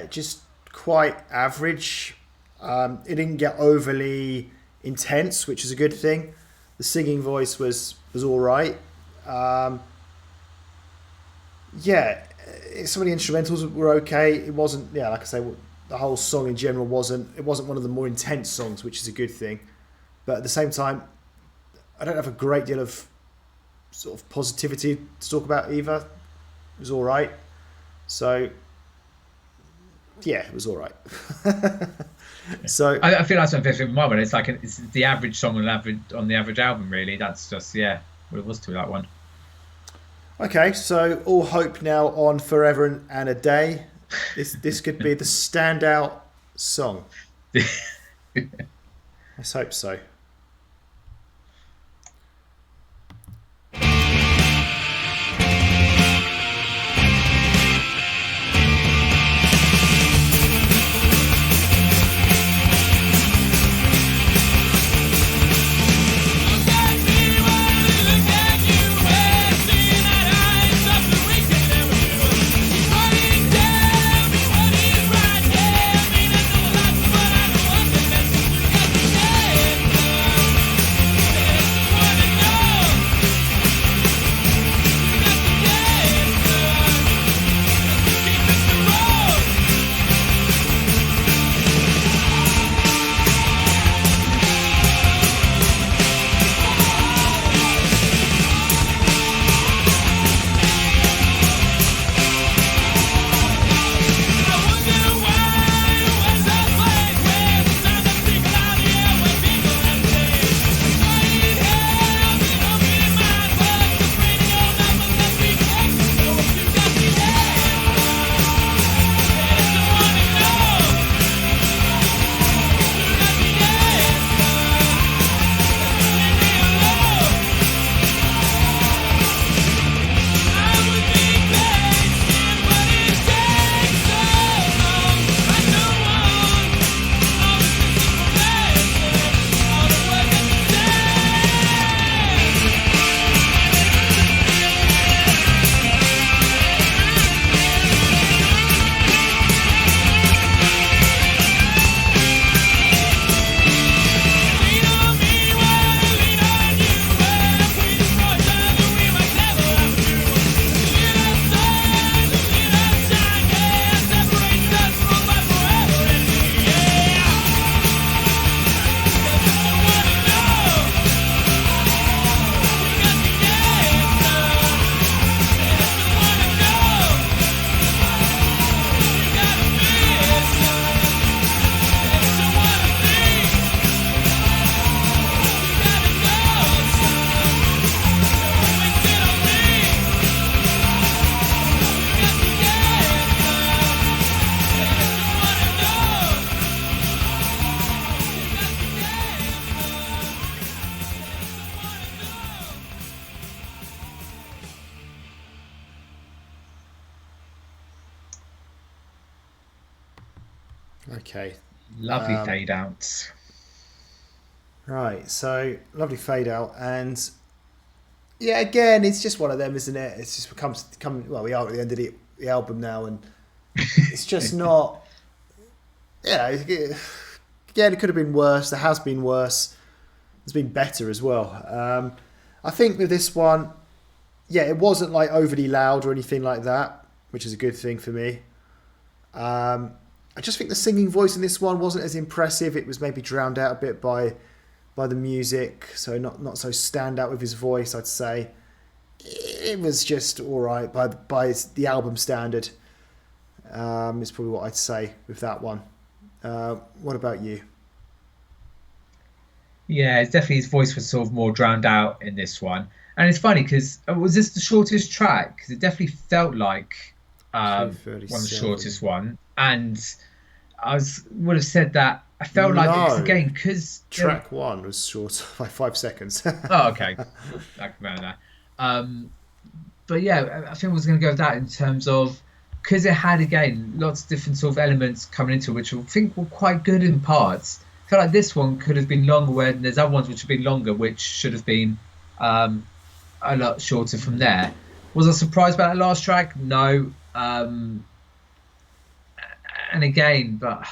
just quite average. It didn't get overly intense, which is a good thing. The singing voice was all right. Some of the instrumentals were okay. It wasn't, like I say, the whole song in general wasn't one of the more intense songs, which is a good thing. But at the same time, I don't have a great deal of sort of positivity to talk about either. It was all right. So, it was all right. So I feel that's what I'm with my one. It's like it's the average song on the average album, really. That's just what it was to that one. Okay, so all hope now on Forever and a Day. This could be the standout song. Let's hope so. Okay. Lovely fade outs. Right, so lovely fade out, and yeah, again, it's just one of them, isn't it? It's just become well, we are at the end of the album now, and it's just not. Yeah, again, it could have been worse. There has been worse. There's been better as well. I think with this one, yeah, it wasn't like overly loud or anything like that, which is a good thing for me. I just think the singing voice in this one wasn't as impressive. It was maybe drowned out a bit by the music, so not so stand out with his voice, I'd say. It was just all right by the album standard. Is probably what I'd say with that one. What about you? Yeah, it's definitely his voice was sort of more drowned out in this one. And it's funny because was this the shortest track? Because it definitely felt like one of the shortest one. And would have said that I felt like it's again because track one was short by 5 seconds. Oh, okay. I can remember that. But yeah, I think I was going to go with that in terms of because it had again lots of different sort of elements coming into it, which I think were quite good in parts. I feel like this one could have been longer, where there's other ones which have been longer, which should have been a lot shorter from there. Was I surprised about that last track? No. And again, but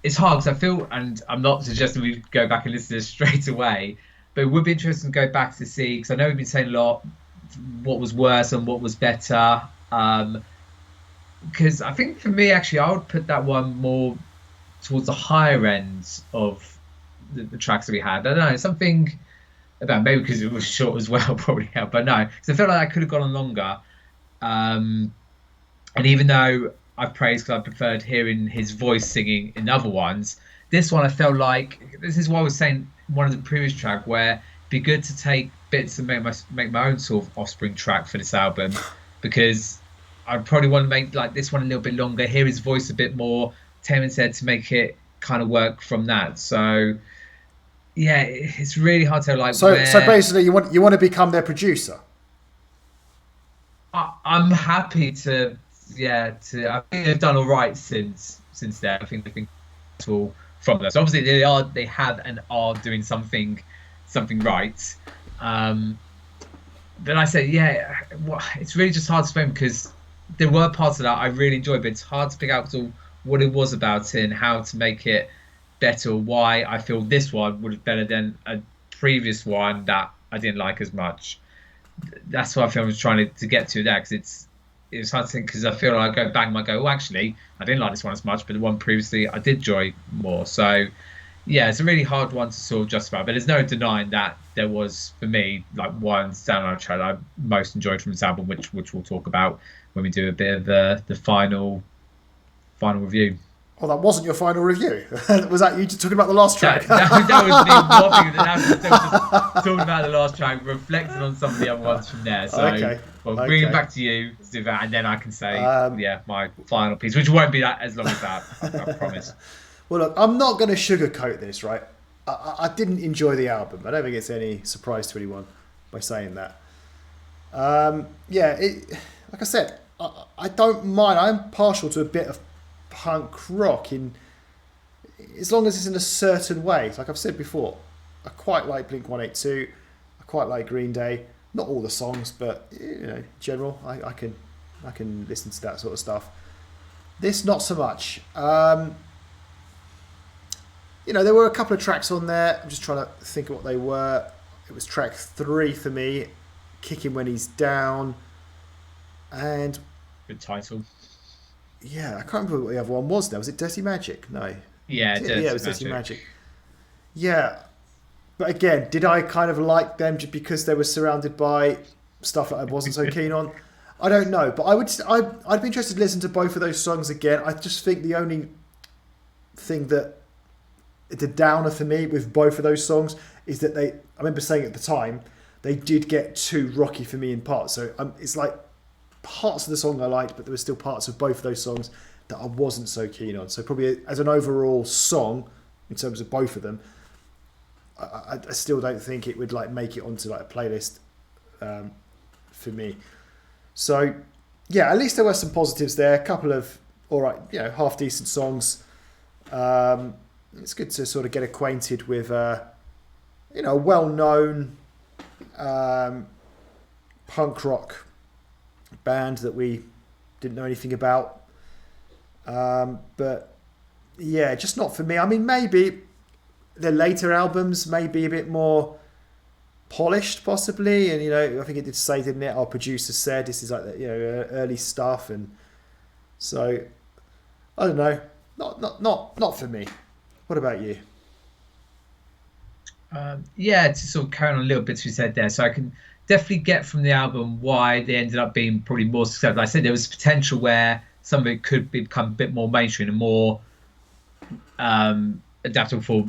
it's hard because I feel, and I'm not suggesting we go back and listen to this straight away, but it would be interesting to go back to see, because I know we've been saying a lot what was worse and what was better. Because I think for me, actually, I would put that one more towards the higher end of the tracks that we had. I don't know, something about maybe because it was short as well probably helped, but no, because I felt like I could have gone on longer. And even though I've praised because I preferred hearing his voice singing in other ones, this one I felt like, this is what I was saying in one of the previous track, where it'd be good to take bits and make my own sort of Offspring track for this album, because I probably want to make like this one a little bit longer, hear his voice a bit more, Taman said, to make it kind of work from that. So yeah, it's really hard to like. So basically, you want to become their producer. I'm happy to. I think they've done all right since then. I think they've been all from that. So obviously they have and are doing something right. Then I say, it's really just hard to explain, because there were parts of that I really enjoyed, but it's hard to pick out what it was about it and how to make it better, why I feel this one would have better than a previous one that I didn't like as much. That's what I feel I was trying to get to there, because it's hard to think, because I feel like I go back and I go, well, actually, I didn't like this one as much, but the one previously I did enjoy more. So yeah, it's a really hard one to sort of justify, but there's no denying that there was, for me, like one standout track I most enjoyed from this album, which we'll talk about when we do a bit of the final review. Oh, that wasn't your final review. Was that you just talking about the last track? That was me waffling. That was just talking about the last track, reflecting on some of the other ones from there. So bring it back to you to do that, and then I can say, my final piece, which won't be that as long as that, I promise. Well, look, I'm not going to sugarcoat this, right? I didn't enjoy the album. I don't think it's any surprise to anyone by saying that. Like I said, I don't mind. I'm partial to a bit of punk rock, as long as it's in a certain way. Like I've said before, I quite like Blink-182. I quite like Green Day. Not all the songs, but in general, I can listen to that sort of stuff. This, not so much. There were a couple of tracks on there. I'm just trying to think of what they were. It was track 3 for me, Kick Him When He's Down. And good title. Yeah, I can't remember what the other one was now. Was it Dirty Magic? No. Yeah, it was Dirty Magic. Yeah. But again, did I kind of like them just because they were surrounded by stuff that I wasn't so keen on? I don't know. But I'd be interested to listen to both of those songs again. I just think the only thing that the downer for me with both of those songs is that I remember saying at the time, they did get too rocky for me in parts. So it's like parts of the song I liked, but there were still parts of both of those songs that I wasn't so keen on. So probably as an overall song, in terms of both of them, I still don't think it would like make it onto like a playlist for me. So yeah, at least there were some positives there. A couple of all right, half decent songs. It's good to sort of get acquainted with a well-known punk rock band that we didn't know anything about. But yeah, just not for me. I mean, maybe the later albums may be a bit more polished, possibly. And I think it did say, didn't it? Our producer said this is like early stuff, and so I don't know. Not for me. What about you? To sort of carry on a little bit we said there, so I can definitely get from the album why they ended up being probably more successful. Like I said, there was potential where some of it could become a bit more mainstream and more adaptable for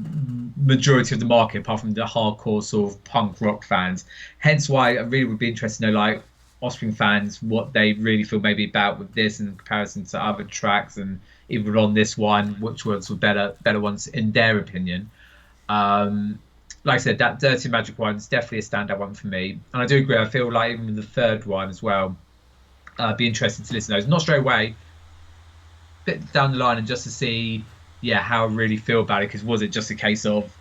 majority of the market, apart from the hardcore sort of punk rock fans. Hence why I really would be interested to know, like, Offspring fans, what they really feel maybe about with this in comparison to other tracks, and even on this one, which ones were better ones in their opinion. Like I said, that Dirty Magic one is definitely a standout one for me. And I do agree, I feel like even the third one as well, be interested to listen to those. Not straight away, bit down the line, and just to see, how I really feel about it. Because was it just a case of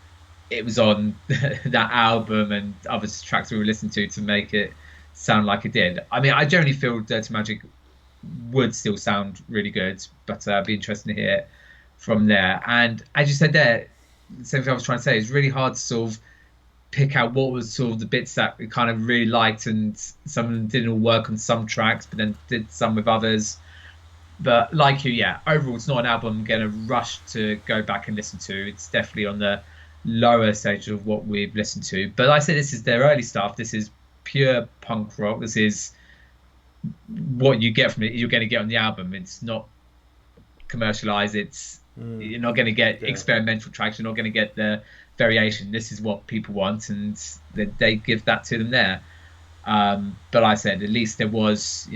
it was on that album and other tracks we were listening to make it sound like it did? I mean, I generally feel Dirty Magic would still sound really good, but be interested to hear it from there. And as you said there, the same thing I was trying to say, it's really hard to sort of pick out what was sort of the bits that we kind of really liked, and some of them didn't all work on some tracks, but then did some with others. But like you, overall, it's not an album I'm going to rush to go back and listen to. It's definitely on the lower stage of what we've listened to. But like I said, this is their early stuff. This is pure punk rock. This is what you get from it. You're going to get on the album. It's not commercialized. You're not going to get experimental tracks. You're not going to get the variation. This is what people want, and they give that to them there. But like I said, at least there was,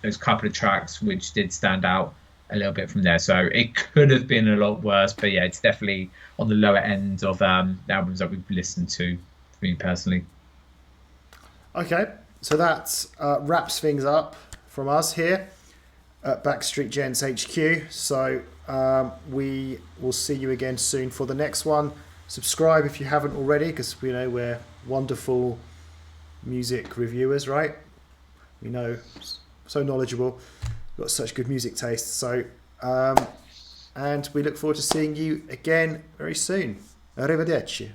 those couple of tracks which did stand out a little bit from there. So it could have been a lot worse, but it's definitely on the lower end of the albums that we've listened to, for me personally. Okay, so that wraps things up from us here at Backstreet Gents HQ. So we will see you again soon for the next one. Subscribe if you haven't already, because we're wonderful music reviewers, right? We know, so knowledgeable, got such good music taste. So and we look forward to seeing you again very soon. Arrivederci.